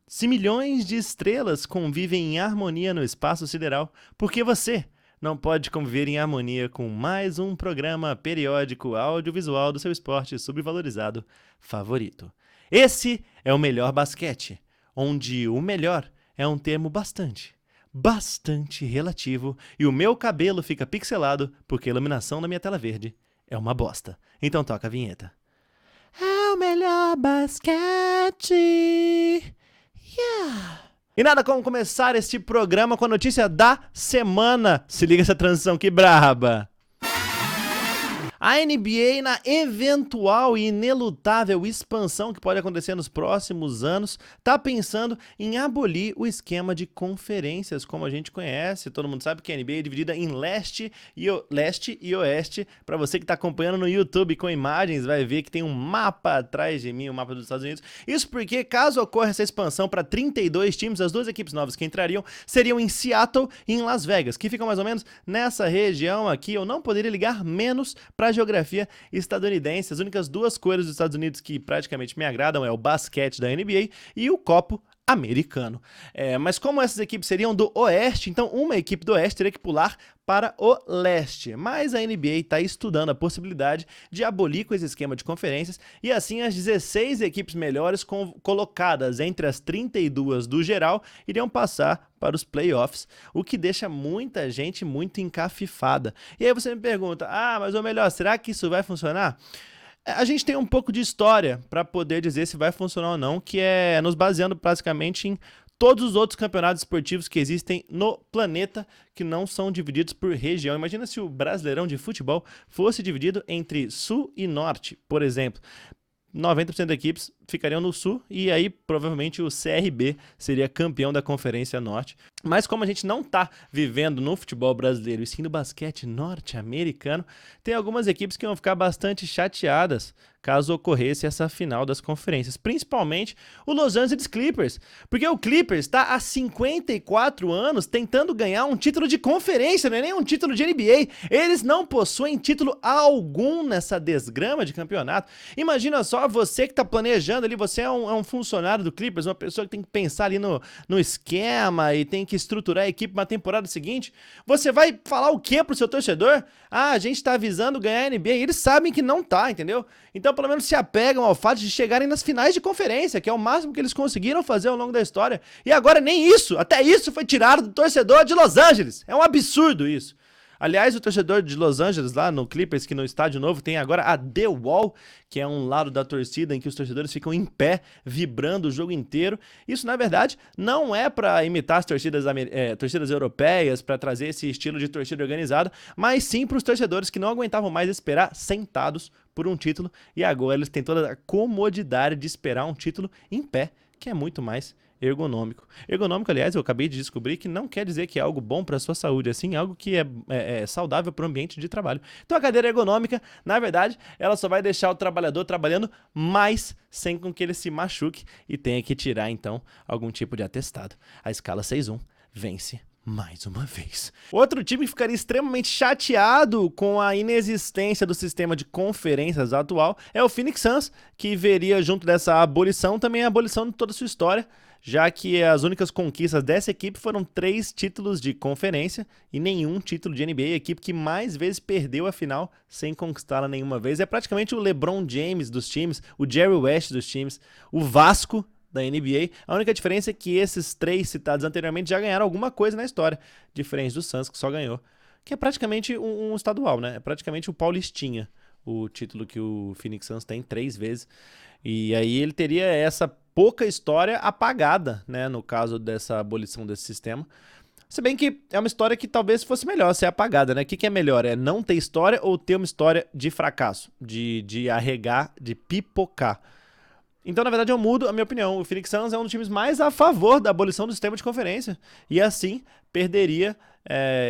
Se milhões de estrelas convivem em harmonia no espaço sideral, por que você não pode conviver em harmonia com mais um programa periódico audiovisual do seu esporte subvalorizado favorito? Esse é o Melhor Basquete, onde o melhor é um termo bastante relativo e o meu cabelo fica pixelado porque a iluminação da minha tela verde é uma bosta. Então toca a vinheta. É o melhor basquete. Yeah. E nada como começar este programa com a notícia da semana. Se liga essa transição que braba. A NBA, na eventual e inelutável expansão que pode acontecer nos próximos anos, está pensando em abolir o esquema de conferências, como a gente conhece. Todo mundo sabe que a NBA é dividida em leste e oeste. Para você que está acompanhando no YouTube com imagens, vai ver que tem um mapa atrás de mim, um mapa dos Estados Unidos. Isso porque, caso ocorra essa expansão para 32 times, as duas equipes novas que entrariam seriam em Seattle e em Las Vegas, que ficam mais ou menos nessa região aqui. Eu não poderia ligar menos para a geografia estadunidense. As únicas duas cores dos Estados Unidos que praticamente me agradam é o basquete da NBA e o copo americano. Mas como essas equipes seriam do oeste, então uma equipe do oeste teria que pular para o leste. Mas a NBA está estudando a possibilidade de abolir com esse esquema de conferências e assim as 16 equipes melhores colocadas entre as 32 do geral iriam passar para os playoffs, o que deixa muita gente muito encafifada. E aí você me pergunta, mas ou melhor, será que isso vai funcionar? A gente tem um pouco de história para poder dizer se vai funcionar ou não, que é nos baseando basicamente em todos os outros campeonatos esportivos que existem no planeta, que não são divididos por região. Imagina se o Brasileirão de futebol fosse dividido entre sul e norte, por exemplo. 90% das equipes ficariam no sul e aí provavelmente o CRB seria campeão da Conferência Norte. Mas como a gente não está vivendo no futebol brasileiro e sim no basquete norte-americano, tem algumas equipes que vão ficar bastante chateadas caso ocorresse essa final das conferências, principalmente o Los Angeles Clippers, porque o Clippers está há 54 anos tentando ganhar um título de conferência, não é nem um título de NBA. Eles não possuem título algum nessa desgrama de campeonato. Imagina só, você que está planejando ali, você é um funcionário do Clippers, uma pessoa que tem que pensar ali no esquema e tem que estruturar a equipe para a temporada seguinte. Você vai falar o que pro seu torcedor? A gente tá avisando ganhar a NBA, e eles sabem que não tá, entendeu? Então pelo menos se apegam ao fato de chegarem nas finais de conferência, que é o máximo que eles conseguiram fazer ao longo da história. E agora nem isso, até isso foi tirado do torcedor de Los Angeles. É um absurdo isso. Aliás, o torcedor de Los Angeles, lá no Clippers, que no estádio novo tem agora a The Wall, que é um lado da torcida em que os torcedores ficam em pé, vibrando o jogo inteiro. Isso, na verdade, não é para imitar as torcidas europeias, para trazer esse estilo de torcida organizada, mas sim para os torcedores que não aguentavam mais esperar sentados por um título, e agora eles têm toda a comodidade de esperar um título em pé, que é muito mais ergonômico. Ergonômico, aliás, eu acabei de descobrir que não quer dizer que é algo bom para a sua saúde, assim, algo que é saudável para o ambiente de trabalho. Então a cadeira ergonômica, na verdade, ela só vai deixar o trabalhador trabalhando mais sem com que ele se machuque e tenha que tirar, então, algum tipo de atestado. A escala 6-1 vence mais uma vez. Outro time que ficaria extremamente chateado com a inexistência do sistema de conferências atual é o Phoenix Suns, que veria junto dessa abolição também a abolição de toda a sua história, já que as únicas conquistas dessa equipe foram 3 títulos de conferência e nenhum título de NBA. A equipe que mais vezes perdeu a final sem conquistá-la nenhuma vez. É praticamente o LeBron James dos times, o Jerry West dos times, o Vasco da NBA. A única diferença é que esses 3 citados anteriormente já ganharam alguma coisa na história, diferente do Suns, que só ganhou, que é praticamente um estadual, né? É praticamente o Paulistinha, o título que o Phoenix Suns tem 3 vezes. E aí ele teria essa pouca história apagada, né, no caso dessa abolição desse sistema. Se bem que é uma história que talvez fosse melhor ser apagada, né? O que é melhor? É não ter história ou ter uma história de fracasso, de arregar, de pipocar? Então, na verdade, eu mudo a minha opinião. O Phoenix Suns é um dos times mais a favor da abolição do sistema de conferência. E assim, perderia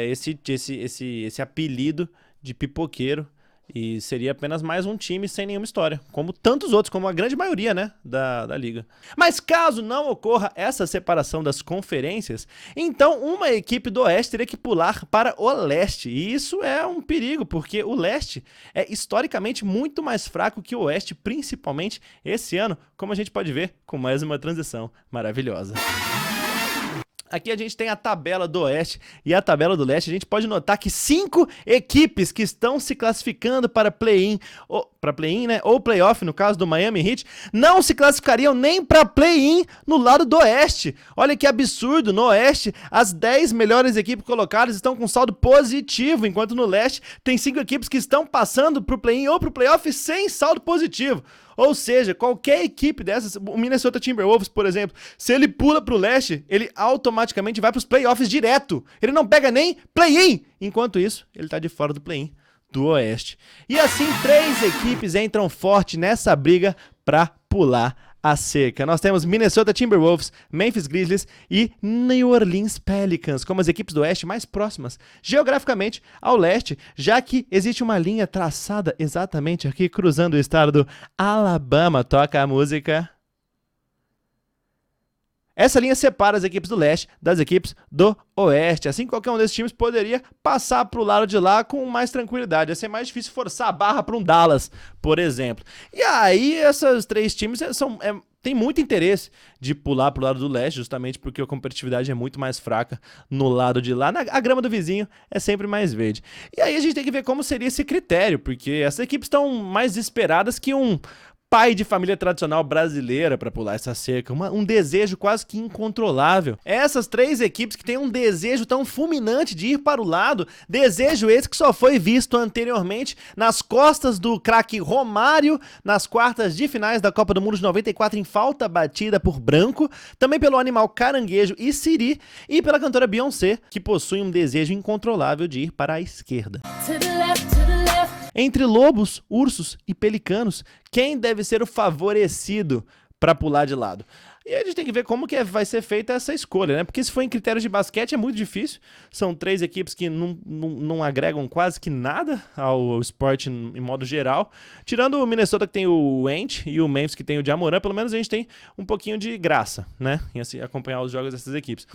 esse apelido de pipoqueiro E seria apenas mais um time sem nenhuma história, como tantos outros, como a grande maioria, né, da liga. Mas caso não ocorra essa separação das conferências, então uma equipe do Oeste teria que pular para o Leste. E isso é um perigo, porque o Leste é historicamente muito mais fraco que o Oeste, principalmente esse ano, como a gente pode ver com mais uma transição maravilhosa. Aqui a gente tem a tabela do Oeste e a tabela do Leste. A gente pode notar que 5 equipes que estão se classificando para play-in, né, ou play-off, no caso do Miami Heat, não se classificariam nem para play-in no lado do Oeste. Olha que absurdo, no Oeste as 10 melhores equipes colocadas estão com saldo positivo, enquanto no Leste tem 5 equipes que estão passando para o play-in ou para o play-off sem saldo positivo. Ou seja, qualquer equipe dessas, o Minnesota Timberwolves, por exemplo, se ele pula pro leste, ele automaticamente vai pros playoffs direto. Ele não pega nem play-in. Enquanto isso, ele tá de fora do play-in do Oeste. E assim, 3 equipes entram forte nessa briga pra pular a cerca. Nós temos Minnesota Timberwolves, Memphis Grizzlies e New Orleans Pelicans como as equipes do Oeste mais próximas geograficamente ao Leste, já que existe uma linha traçada exatamente aqui cruzando o estado do Alabama. Toca a música. Essa linha separa as equipes do Leste das equipes do Oeste. Assim, qualquer um desses times poderia passar para o lado de lá com mais tranquilidade. Ia ser mais difícil forçar a barra para um Dallas, por exemplo. E aí, esses 3 times têm muito interesse de pular para o lado do Leste, justamente porque a competitividade é muito mais fraca no lado de lá. A grama do vizinho é sempre mais verde. E aí a gente tem que ver como seria esse critério, porque essas equipes estão mais desesperadas que um pai de família tradicional brasileira para pular essa cerca, um desejo quase que incontrolável. Essas 3 equipes que têm um desejo tão fulminante de ir para o lado, desejo esse que só foi visto anteriormente nas costas do craque Romário nas quartas de finais da Copa do Mundo de 94 em falta batida por Branco, também pelo animal Caranguejo e Siri e pela cantora Beyoncé, que possui um desejo incontrolável de ir para a esquerda. Entre lobos, ursos e pelicanos, quem deve ser o favorecido para pular de lado? E a gente tem que ver como que vai ser feita essa escolha, né? Porque se for em critérios de basquete é muito difícil. São 3 equipes que não agregam quase que nada ao esporte em modo geral. Tirando o Minnesota, que tem o Ant, e o Memphis, que tem o Ja Morant, pelo menos a gente tem um pouquinho de graça, né? Em assim, acompanhar os jogos dessas equipes.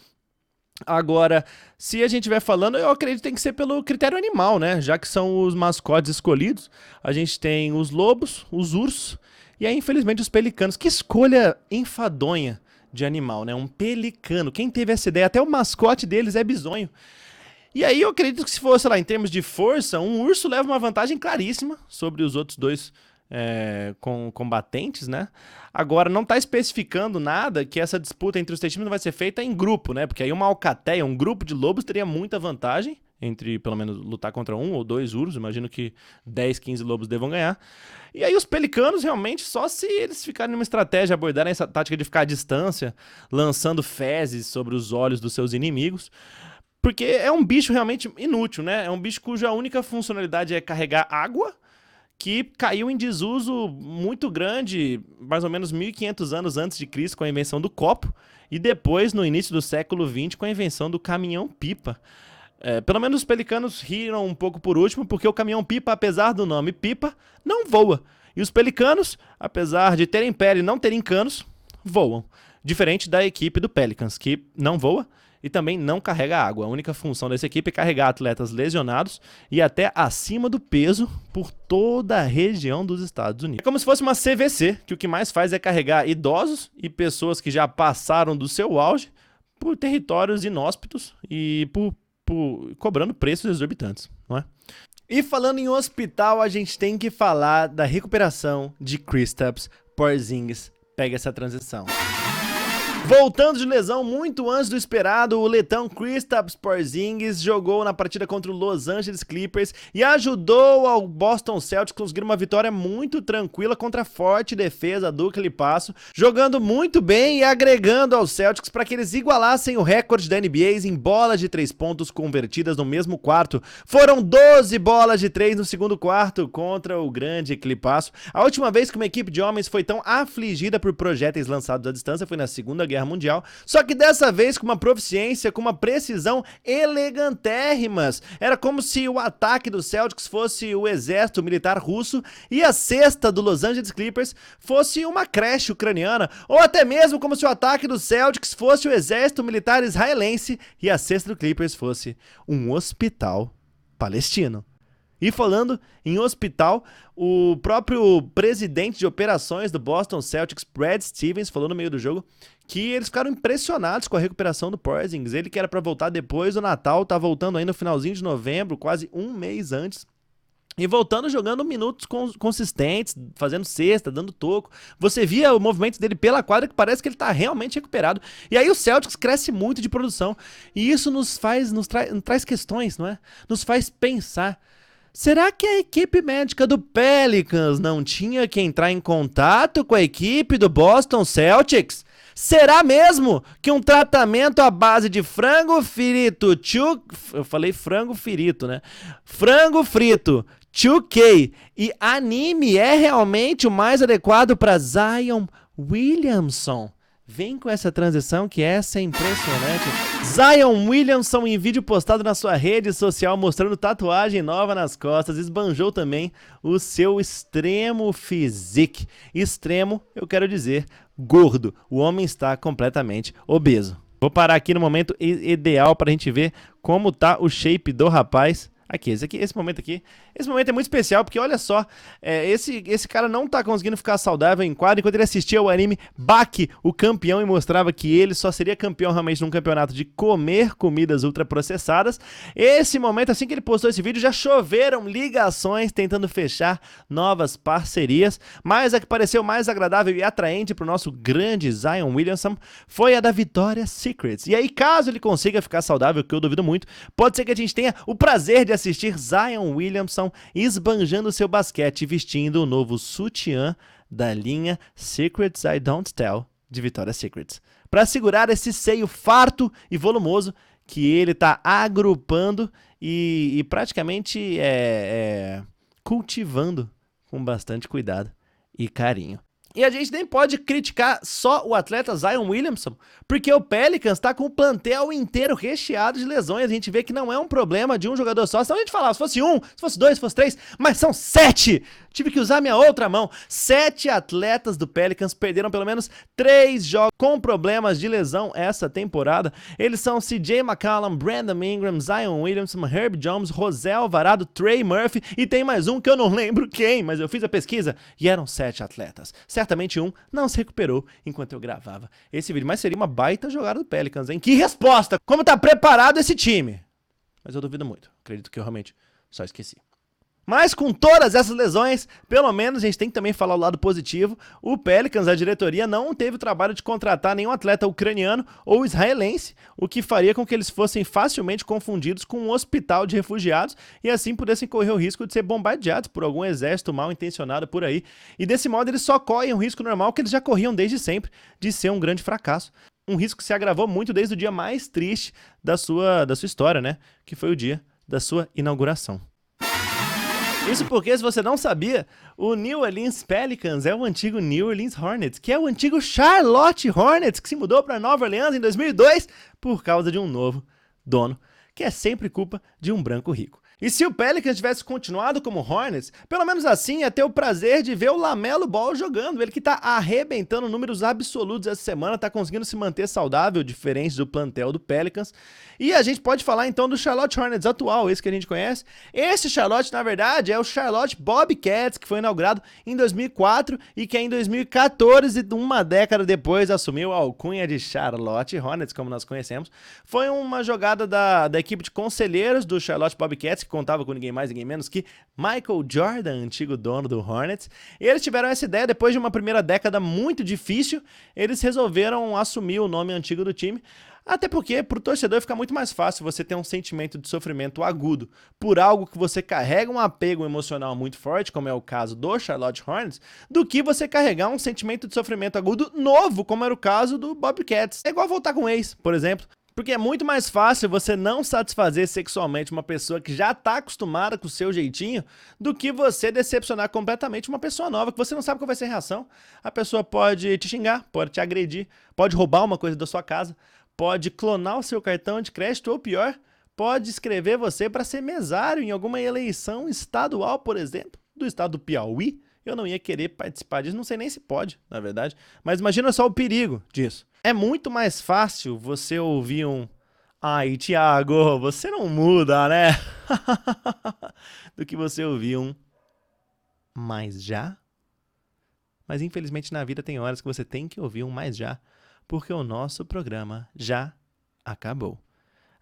Agora, se a gente estiver falando, eu acredito que tem que ser pelo critério animal, né? Já que são os mascotes escolhidos, a gente tem os lobos, os ursos e aí, infelizmente, os pelicanos. Que escolha enfadonha de animal, né? Um pelicano. Quem teve essa ideia? Até o mascote deles é bizonho. E aí eu acredito que se fosse lá em termos de força, um urso leva uma vantagem claríssima sobre os outros 2 combatentes, né? Agora, não está especificando nada que essa disputa entre os 3 times não vai ser feita em grupo, né? Porque aí uma alcateia, um grupo de lobos teria muita vantagem entre, pelo menos, lutar contra 1 ou 2 ursos. Imagino que 10, 15 lobos devam ganhar. E aí os pelicanos, realmente, só se eles ficarem numa estratégia, abordarem essa tática de ficar à distância, lançando fezes sobre os olhos dos seus inimigos. Porque é um bicho realmente inútil, né? É um bicho cuja única funcionalidade é carregar água, que caiu em desuso muito grande, mais ou menos 1500 anos antes de Cristo, com a invenção do copo, e depois, no início do século XX, com a invenção do caminhão-pipa. Pelo menos os pelicanos riram um pouco por último, porque o caminhão-pipa, apesar do nome pipa, não voa. E os pelicanos, apesar de terem pele e não terem canos, voam. Diferente da equipe do Pelicans, que não voa e também não carrega água. A única função dessa equipe é carregar atletas lesionados e até acima do peso por toda a região dos Estados Unidos. É como se fosse uma CVC, que o que mais faz é carregar idosos e pessoas que já passaram do seu auge por territórios inóspitos e cobrando preços exorbitantes, não é? E falando em hospital, a gente tem que falar da recuperação de Kristaps Porzingis. Pega essa transição. Voltando de lesão muito antes do esperado, o letão Kristaps Porzingis jogou na partida contra o Los Angeles Clippers e ajudou ao Boston Celtics a conseguir uma vitória muito tranquila contra a forte defesa do Clipasso, jogando muito bem e agregando aos Celtics para que eles igualassem o recorde da NBA em bolas de 3 pontos convertidas no mesmo quarto. Foram 12 bolas de 3 no segundo quarto contra o grande Clipasso. A última vez que uma equipe de homens foi tão afligida por projéteis lançados à distância foi na Segunda Guerra Mundial, só que dessa vez com uma proficiência, com uma precisão elegantérrimas. Era como se o ataque do Celtics fosse o exército militar russo e a cesta do Los Angeles Clippers fosse uma creche ucraniana, ou até mesmo como se o ataque do Celtics fosse o exército militar israelense e a cesta do Clippers fosse um hospital palestino. E falando em hospital, o próprio presidente de operações do Boston Celtics, Brad Stevens, falou no meio do jogo que eles ficaram impressionados com a recuperação do Porzingis. Ele que era para voltar depois do Natal, tá voltando aí no finalzinho de novembro, quase um mês antes. E voltando, jogando minutos consistentes, fazendo cesta, dando toco. Você via o movimento dele pela quadra que parece que ele tá realmente recuperado. E aí o Celtics cresce muito de produção. E isso nos traz questões, não é? Nos faz pensar. Será que a equipe médica do Pelicans não tinha que entrar em contato com a equipe do Boston Celtics? Será mesmo que um tratamento à base de frango frito, eu falei frango frito, né? Frango frito, 2K e anime é realmente o mais adequado para Zion Williamson? Vem com essa transição que essa é impressionante. Zion Williamson em vídeo postado na sua rede social mostrando tatuagem nova nas costas, esbanjou também o seu extremo physique. Extremo, eu quero dizer, gordo. O homem está completamente obeso. Vou parar aqui no momento ideal para a gente ver como tá o shape do rapaz. Aqui, esse momento aqui. Esse momento é muito especial porque, olha só, esse cara não tá conseguindo ficar saudável em quadro enquanto ele assistia o anime Baki, o campeão, e mostrava que ele só seria campeão realmente num campeonato de comer comidas ultraprocessadas. Esse momento, assim que ele postou esse vídeo, já choveram ligações tentando fechar novas parcerias, mas a que pareceu mais agradável e atraente pro nosso grande Zion Williamson foi a da Victoria's Secret. E aí, caso ele consiga ficar saudável, que eu duvido muito, pode ser que a gente tenha o prazer de assistir Zion Williamson esbanjando seu basquete vestindo o novo sutiã da linha Secrets I Don't Tell de Victoria's Secret, para segurar esse seio farto e volumoso que ele está agrupando e praticamente cultivando com bastante cuidado e carinho. E a gente nem pode criticar só o atleta Zion Williamson, porque o Pelicans está com o plantel inteiro recheado de lesões. A gente vê que não é um problema de um jogador só. Senão a gente falava, se fosse um, se fosse dois, se fosse três, mas são 7! Tive que usar minha outra mão. 7 atletas do Pelicans perderam pelo menos 3 jogos com problemas de lesão essa temporada. Eles são CJ McCollum, Brandon Ingram, Zion Williamson, Herb Jones, José Alvarado, Trey Murphy e tem mais um que eu não lembro quem, mas eu fiz a pesquisa e eram 7 atletas. Certamente um não se recuperou enquanto eu gravava esse vídeo, mas seria uma baita jogada do Pelicans, hein? Que resposta! Como tá preparado esse time? Mas eu duvido muito. Acredito que eu realmente só esqueci. Mas com todas essas lesões, pelo menos a gente tem que também falar o lado positivo. O Pelicans, a diretoria, não teve o trabalho de contratar nenhum atleta ucraniano ou israelense, o que faria com que eles fossem facilmente confundidos com um hospital de refugiados e assim pudessem correr o risco de ser bombardeados por algum exército mal intencionado por aí. E desse modo eles só correm um risco normal que eles já corriam desde sempre, de ser um grande fracasso. Um risco que se agravou muito desde o dia mais triste da sua história, né? Que foi o dia da sua inauguração. Isso porque, se você não sabia, o New Orleans Pelicans é o antigo New Orleans Hornets, que é o antigo Charlotte Hornets, que se mudou para Nova Orleans em 2002 por causa de um novo dono, que é sempre culpa de um branco rico. E se o Pelicans tivesse continuado como Hornets, pelo menos assim ia ter o prazer de ver o LaMelo Ball jogando. Ele que tá arrebentando números absolutos essa semana, tá conseguindo se manter saudável, diferente do plantel do Pelicans. E a gente pode falar então do Charlotte Hornets atual, esse que a gente conhece. Esse Charlotte, na verdade, é o Charlotte Bobcats, que foi inaugurado em 2004 e que em 2014, uma década depois, assumiu a alcunha de Charlotte Hornets, como nós conhecemos. Foi uma jogada da equipe de conselheiros do Charlotte Bobcats, que contava com ninguém mais, ninguém menos que Michael Jordan, antigo dono do Hornets. E eles tiveram essa ideia, depois de uma primeira década muito difícil, eles resolveram assumir o nome antigo do time, até porque pro torcedor fica muito mais fácil você ter um sentimento de sofrimento agudo por algo que você carrega um apego emocional muito forte, como é o caso do Charlotte Hornets, do que você carregar um sentimento de sofrimento agudo novo, como era o caso do Bobcats. É igual voltar com o ex, por exemplo. Porque é muito mais fácil você não satisfazer sexualmente uma pessoa que já tá acostumada com o seu jeitinho do que você decepcionar completamente uma pessoa nova, que você não sabe qual vai ser a reação. A pessoa pode te xingar, pode te agredir, pode roubar uma coisa da sua casa, pode clonar o seu cartão de crédito ou pior, pode escrever você para ser mesário em alguma eleição estadual, por exemplo, do estado do Piauí. Eu não ia querer participar disso, não sei nem se pode, na verdade. Mas imagina só o perigo disso. É muito mais fácil você ouvir um "Ai, Thiago, você não muda, né?" do que você ouvir um "Mas já?" Mas infelizmente na vida tem horas que você tem que ouvir um "mas já", porque o nosso programa já acabou.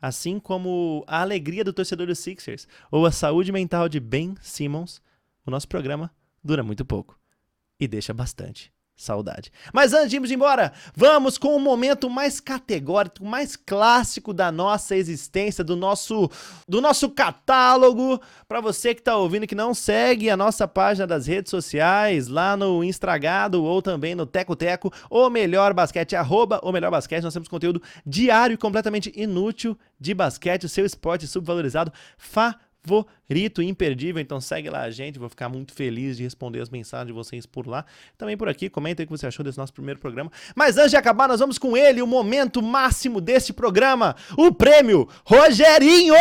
Assim como a alegria do torcedor dos Sixers ou a saúde mental de Ben Simmons, o nosso programa dura muito pouco e deixa bastante saudade. Mas antes de irmos embora, vamos com o momento mais categórico, mais clássico da nossa existência, do nosso catálogo. Para você que tá ouvindo que não segue a nossa página das redes sociais, lá no Instagram ou também no Teco Teco, O Melhor Basquete, @O Melhor Basquete, nós temos conteúdo diário e completamente inútil de basquete, o seu esporte subvalorizado favorito, imperdível. Então segue lá a gente, vou ficar muito feliz de responder as mensagens de vocês por lá. Também por aqui, comenta aí o que você achou desse nosso primeiro programa. Mas antes de acabar, nós vamos com ele, o momento máximo desse programa, o prêmio Rogerinho!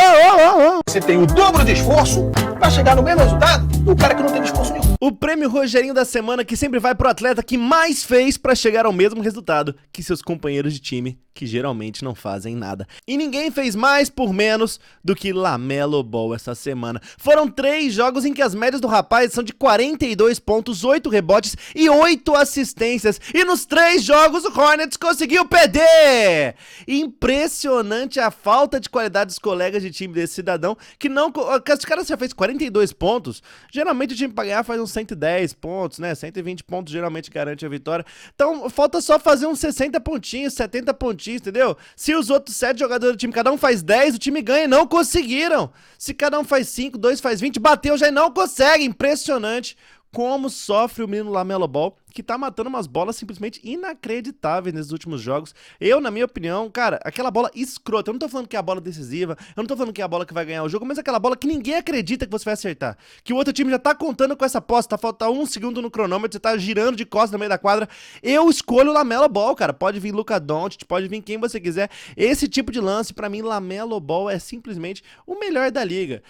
Você tem o dobro de esforço para chegar no mesmo resultado do cara que não teve esforço nenhum. O prêmio Rogerinho da semana, que sempre vai pro atleta que mais fez para chegar ao mesmo resultado que seus companheiros de time, que geralmente não fazem nada. E ninguém fez mais por menos do que Lamelo Ball essa semana. Foram 3 jogos em que as médias do rapaz são de 42 pontos, 8 rebotes e 8 assistências. E nos 3 jogos o Hornets conseguiu perder! Impressionante a falta de qualidade dos colegas de time desse cidadão, que não... Esse cara já fez 42 pontos, geralmente o time pra ganhar faz uns 110 pontos, né? 120 pontos geralmente garante a vitória. Então falta só fazer uns 60 pontinhos, 70 pontinhos, entendeu? Se os outros 7 jogadores do time, cada um faz 10, o time ganha e não conseguiram. Se cada um faz 5, 2 faz 20, bateu já e não consegue. Impressionante como sofre o menino Lamelo Ball, que tá matando umas bolas simplesmente inacreditáveis nesses últimos jogos. Eu, na minha opinião, cara, aquela bola escrota, eu não tô falando que é a bola decisiva, eu não tô falando que é a bola que vai ganhar o jogo, mas aquela bola que ninguém acredita que você vai acertar. Que o outro time já tá contando com essa posse, tá faltando 1 segundo no cronômetro, você tá girando de costas no meio da quadra. Eu escolho o Lamelo Ball, cara. Pode vir Luka Doncic, pode vir quem você quiser. Esse tipo de lance, pra mim, Lamelo Ball é simplesmente o melhor da liga.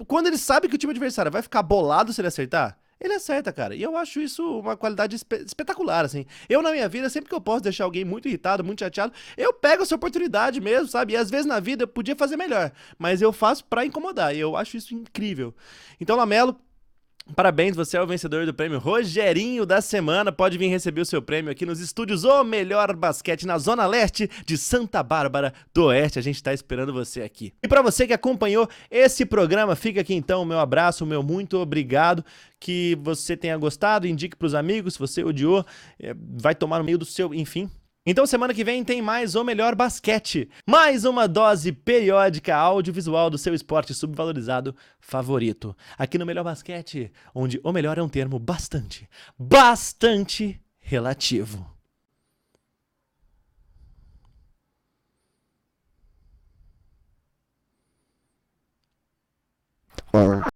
Quando ele sabe que o time adversário vai ficar bolado se ele acertar, ele acerta, cara. E eu acho isso uma qualidade espetacular, assim. Eu, na minha vida, sempre que eu posso deixar alguém muito irritado, muito chateado, eu pego essa oportunidade mesmo, sabe? E às vezes na vida eu podia fazer melhor, mas eu faço pra incomodar. E eu acho isso incrível. Então, Lamelo, parabéns, você é o vencedor do prêmio Rogerinho da semana. Pode vir receber o seu prêmio aqui nos estúdios O Melhor Basquete, na Zona Leste de Santa Bárbara do Oeste. A gente tá esperando você aqui. E pra você que acompanhou esse programa, fica aqui então o meu abraço, o meu muito obrigado. Que você tenha gostado, indique pros amigos. Se você odiou, vai tomar no meio do seu, enfim. Então semana que vem tem mais O Melhor Basquete, mais uma dose periódica audiovisual do seu esporte subvalorizado favorito. Aqui no Melhor Basquete, onde o melhor é um termo bastante relativo.